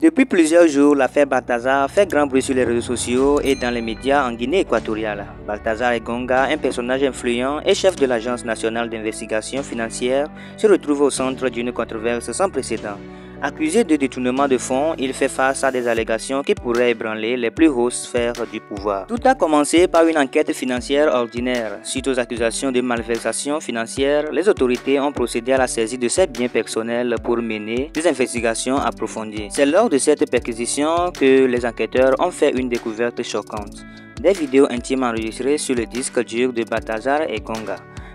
Depuis plusieurs jours, l'affaire Balthazar fait grand bruit sur les réseaux sociaux et dans les médias en Guinée équatoriale. Balthazar Engonga, un personnage influent et chef de l'Agence nationale d'investigation financière, se retrouve au centre d'une controverse sans précédent. Accusé de détournement de fonds, il fait face à des allégations qui pourraient ébranler les plus hautes sphères du pouvoir. Tout a commencé par une enquête financière ordinaire. Suite aux accusations de malversation financière, les autorités ont procédé à la saisie de ses biens personnels pour mener des investigations approfondies. C'est lors de cette perquisition que les enquêteurs ont fait une découverte choquante. Des vidéos intimes enregistrées sur le disque dur de Balthazar Engonga.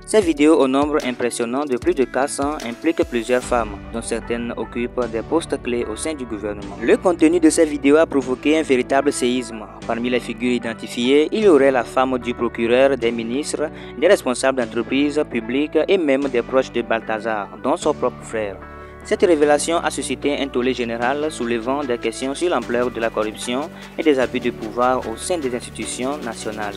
Ces vidéos au nombre impressionnant de plus de 400 impliquent plusieurs femmes, dont certaines occupent des postes clés au sein du gouvernement. Le contenu de ces vidéos a provoqué un véritable séisme. Parmi les figures identifiées, il y aurait la femme du procureur, des ministres, des responsables d'entreprises publiques et même des proches de Balthazar, dont son propre frère. Cette révélation a suscité un tollé général soulevant des questions sur l'ampleur de la corruption et des abus de pouvoir au sein des institutions nationales.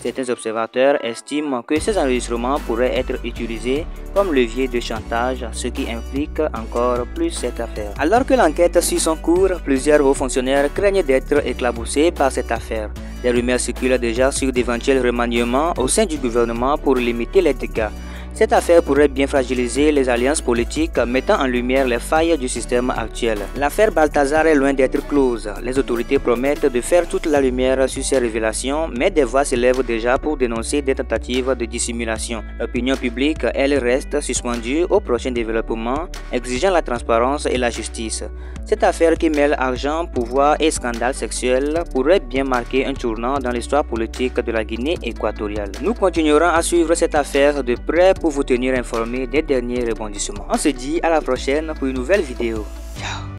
Certains observateurs estiment que ces enregistrements pourraient être utilisés comme levier de chantage, ce qui implique encore plus cette affaire. Alors que l'enquête suit son cours, plusieurs hauts fonctionnaires craignent d'être éclaboussés par cette affaire. Des rumeurs circulent déjà sur d'éventuels remaniements au sein du gouvernement pour limiter les dégâts. Cette affaire pourrait bien fragiliser les alliances politiques, mettant en lumière les failles du système actuel. L'affaire Balthazar est loin d'être close. Les autorités promettent de faire toute la lumière sur ces révélations, mais des voix s'élèvent déjà pour dénoncer des tentatives de dissimulation. L'opinion publique, elle, reste suspendue aux prochains développements, exigeant la transparence et la justice. Cette affaire qui mêle argent, pouvoir et scandale sexuel pourrait bien marquer un tournant dans l'histoire politique de la Guinée équatoriale. Nous continuerons à suivre cette affaire de près pour vous tenir informé des derniers rebondissements. On se dit à la prochaine pour une nouvelle vidéo. Ciao.